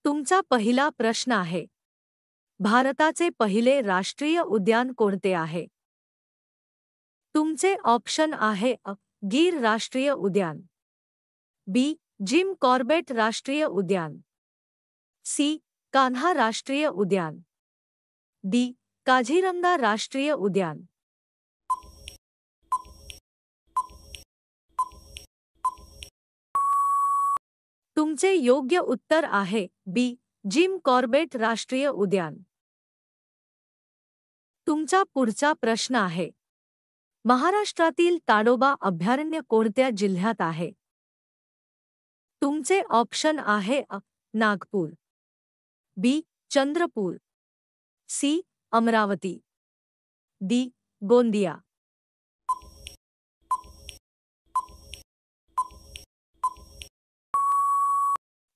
तुमचा पहिला प्रश्न आहे, भारताचे पहिले राष्ट्रीय उद्यान कोणते आहे? तुमचे ऑप्शन आहे अ. गीर राष्ट्रीय उद्यान, बी. जिम कॉर्बेट राष्ट्रीय उद्यान, सी. कान्हा राष्ट्रीय उद्यान, डी. काझीरंगा राष्ट्रीय उद्यान. तुमचे योग्य उत्तर आहे बी. जिम कॉर्बेट राष्ट्रीय उद्यान. तुमचा पुढचा प्रश्न आहे, महाराष्ट्रातील ताडोबा अभयारण्य कोणत्या जिल्ह्यात आहे? तुमचे ऑप्शन आहे अ. नागपूर, बी. चंद्रपूर, सी. अमरावती, डी. गोंदिया.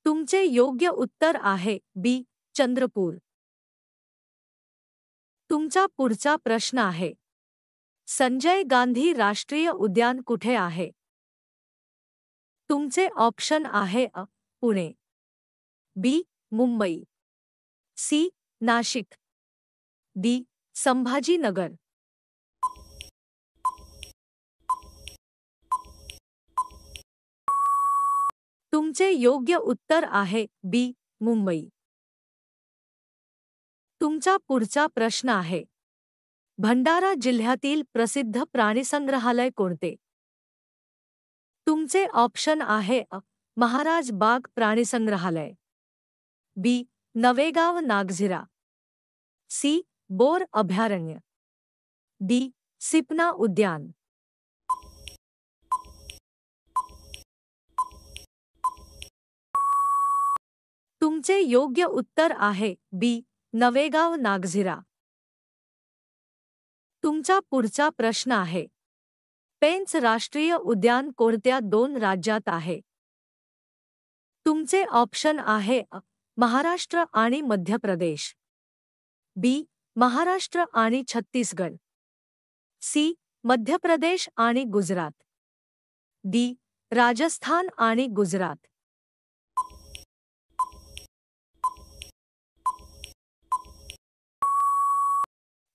तुमचे योग्य उत्तर आहे बी. चंद्रपूर. तुमचा पुढचा प्रश्न आहे, संजय गांधी राष्ट्रीय उद्यान कुठे आहे? तुमचे ऑप्शन आहे अ. पुणे, बी. मुंबई, सी. नाशिक, डी. संभाजीनगर. तुमचे योग्य उत्तर आहे बी. मुंबई. तुमचा पुढचा प्रश्न आहे, भंडारा जिल्ह्यातील प्रसिद्ध प्राणीसंग्रहालय कोणते? तुमचे ऑप्शन आहे अ. महाराज बाग प्राणीसंग्रहालय, बी. नवेगाव नागझिरा, सी. बोर अभयारण्य, डी. सिपना उद्यान. तुमचे योग्य उत्तर आहे बी. नवेगाव नागझिरा. तुमचा पुढचा प्रश्न आहे, पेंच राष्ट्रीय उद्यान कोणत्या दोन राज्यात आहे? तुमचे ऑप्शन आहे अ. महाराष्ट्र आणि मध्य प्रदेश, बी. महाराष्ट्र आणि छत्तीसगड, सी. मध्य प्रदेश आणि गुजरात, डी. राजस्थान आणि गुजरात.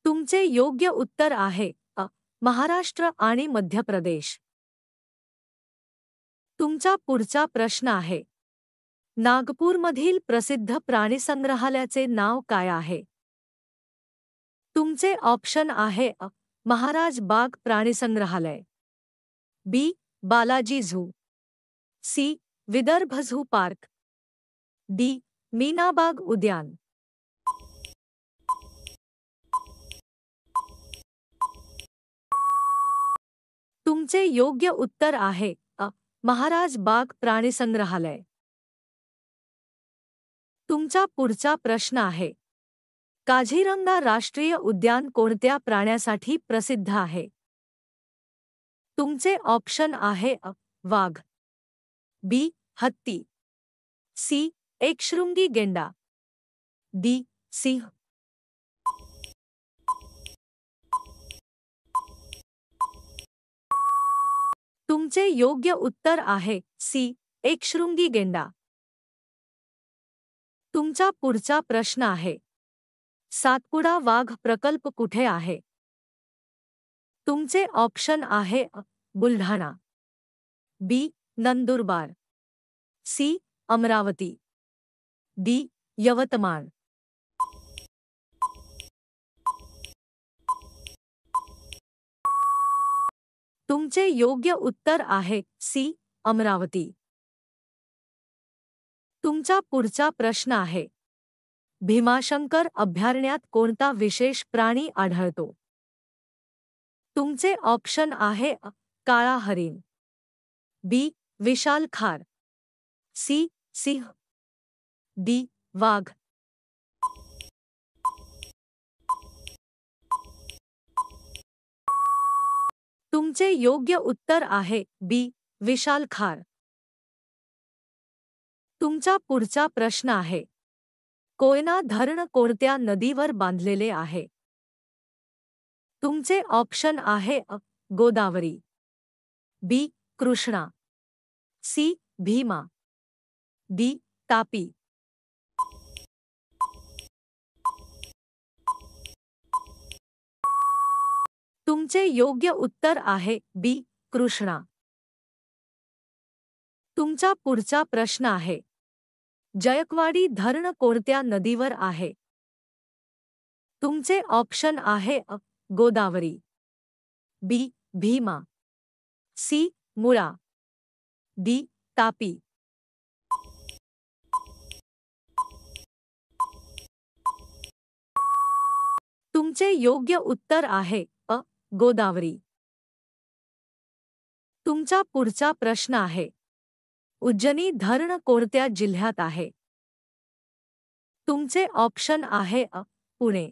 तुमचे योग्य उत्तर आहे अ. महाराष्ट्र आणि मध्य प्रदेश. तुमचा पुढचा प्रश्न आहे, नागपूरमधील प्रसिद्ध प्राणीसंग्रहालयाचे नाव काय आहे? तुमचे ऑप्शन आहे अ. महाराज बाग प्राणीसंग्रहालय, B. Balaji zoo, C. Vidarbha zoo park, D. Meenabagh उद्यान. तुमचे योग्य उत्तर आहे अ. महाराज बाग प्राणीसंग्रहालय. तुमचा पुढचा प्रश्न आहे, काझीरंगा राष्ट्रीय उद्यान कोणत्या प्राण्यासाठी प्रसिद्ध आहे? तुमचे ऑप्शन आहे अ. वाघ, बी. हत्ती, सी. एकशृंगी गेंडा, डी. सिंह. तुमचे योग्य उत्तर आहे सी. एकशृंगी गेंडा. तुमचा पुढचा प्रश्न आहे, सातपुडा वाघ प्रकल्प कुठे आहे? तुमचे ऑप्शन आहे अ. बुलढाणा, बी. नंदुरबार, सी. अमरावती, डी. यवतमाळ. तुमचे योग्य उत्तर आहे सी. अमरावती. तुमचा पुढचा प्रश्न आहे, भीमाशंकर अभयारण्यात कोणता विशेष प्राणी आढळतो? तुमचे ऑप्शन आहे अ. काळा हरिण, बी. विशाल खार, सी. सिंह, डी. वाघ. तुमचे योग्य उत्तर आहे बी. विशाल खार. तुमचा पुढचा प्रश्न आहे, कोयना धरण कोणत्या नदीवर बांधलेले आहे? तुमचे ऑप्शन आहे अ. गोदावरी, बी. कृष्णा, सी. भीमा, डी. तापी. तुमचे योग्य उत्तर आहे बी कृष्णा. तुमचा पुढचा प्रश्न आहे, जायकवाडी धरण कोणत्या नदीवर आहे? तुमचे ऑप्शन आहे अ. गोदावरी, बी. भीमा, सी. मुळा, डी. तापी. तुमचे योग्य उत्तर आहे अ. गोदावरी. तुमचा पुढचा प्रश्न आहे, उज्जनी धरण कोणत्या जिल्ह्यात आहे? तुमचे ऑप्शन आहे अ. पुणे,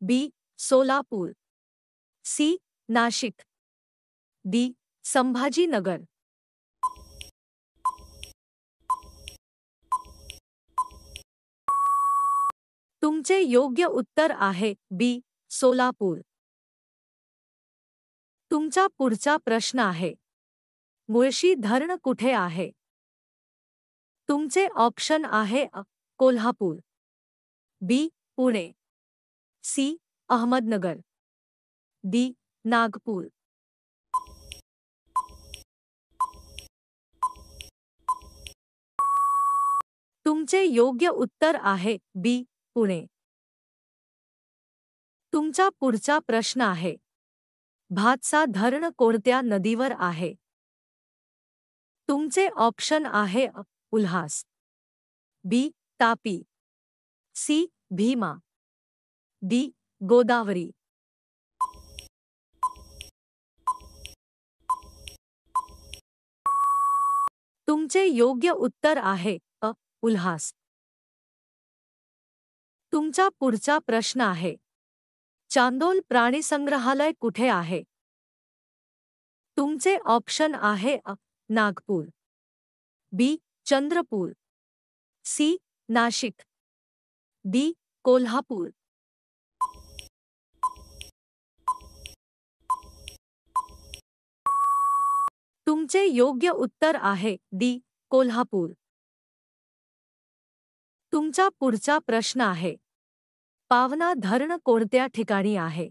बी. सोलापूर, सी. नाशिक, डी. संभाजीनगर. तुमचे योग्य उत्तर आहे बी. सोलापूर. तुमचा पुढचा प्रश्न आहे, मुळशी धरण कुठे आहे? तुमचे ऑप्शन आहे अ. कोल्हापूर, बी. पुणे, सी. अहमदनगर, डी. नागपूर. तुमचे योग्य उत्तर आहे बी. पुणे. तुमचा पुढचा प्रश्न आहे, भातसा धरण कोणत्या नदीवर आहे? तुमचे ऑप्शन आहे अ. उल्हास, बी. तापी, सी. भीमा, डी. गोदावरी. तुमचे योग्य उत्तर आहे अ. उल्हास. तुमचा पुढचा प्रश्न आहे, चांदोल प्राणीसंग्रहालय कुठे आहे? तुमचे ऑप्शन आहे अ. नागपूर, बी. चंद्रपूर, सी. नाशिक, डी. कोल्हापूर. तुमचे योग्य उत्तर आहे डी. कोल्हापूर. तुमचा पुढचा प्रश्न आहे, पावना धरण कोणत्या ठिकाणी आहे?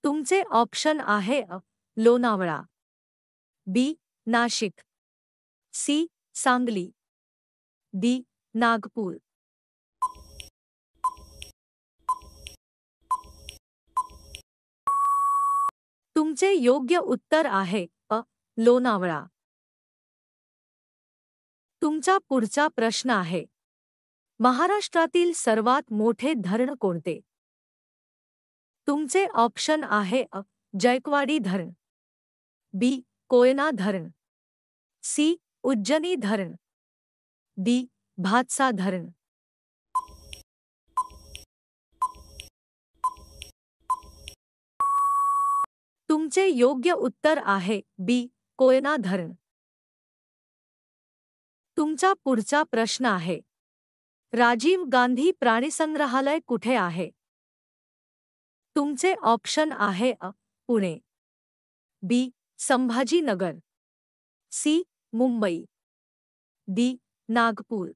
तुमचे ऑप्शन आहे अ. लोणावळा, बी. नाशिक, सी. सांगली, डी. नागपूर. तुमचे योग्य उत्तर आहे अ. लोणावळा. तुमचा पुढचा प्रश्न आहे, महाराष्ट्रातील सर्वात मोठे धरण कोणते? तुमचे ऑप्शन आहे अ. जायकवाडी धरण, बी. कोयना धरण, सी. उज्जनी धरण, डी. भातसा धरण. तुमचे योग्य उत्तर आहे बी. कोयना धरण. तुमचा पुढचा प्रश्न आहे, राजीव गांधी प्राणीसंग्रहालय कुठे आहे? तुमचे ऑप्शन आहे अ. पुणे, बी. संभाजीनगर, सी. मुंबई, डी. नागपूर.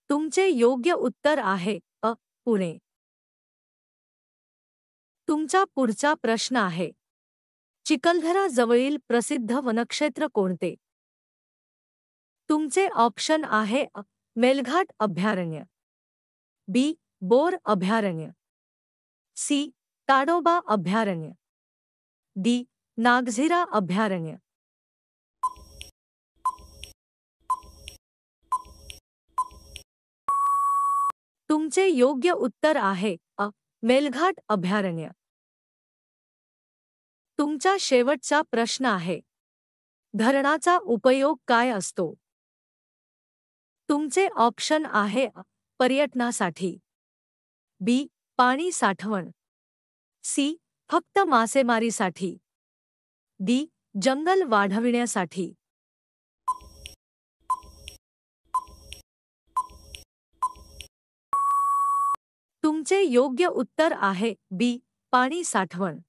तुमचे योग्य उत्तर आहे अ. पुणे. तुमचा पुढचा प्रश्न आहे, चिखलदरा जवळील प्रसिद्ध वनक्षेत्र कोणते? तुमचे ऑप्शन आहे अ. मेलघाट अभयारण्य, बी. बोर अभयारण्य, सी. ताडोबा अभयारण्य, डी. नागझिरा अभयारण्य. तुमचे योग्य उत्तर आहे अ. मेलघाट अभयारण्य. तुमचा शेवटचा प्रश्न आहे, धरणाचा उपयोग काय असतो? तुमचे ऑप्शन आहे अ. पर्यटनासाठी, बी. पाणी साठवण, सी. फक्त मासेमारीसाठी, डी. जंगल वाढविण्यासाठी. तुमचे योग्य उत्तर आहे बी. पाणी साठवण.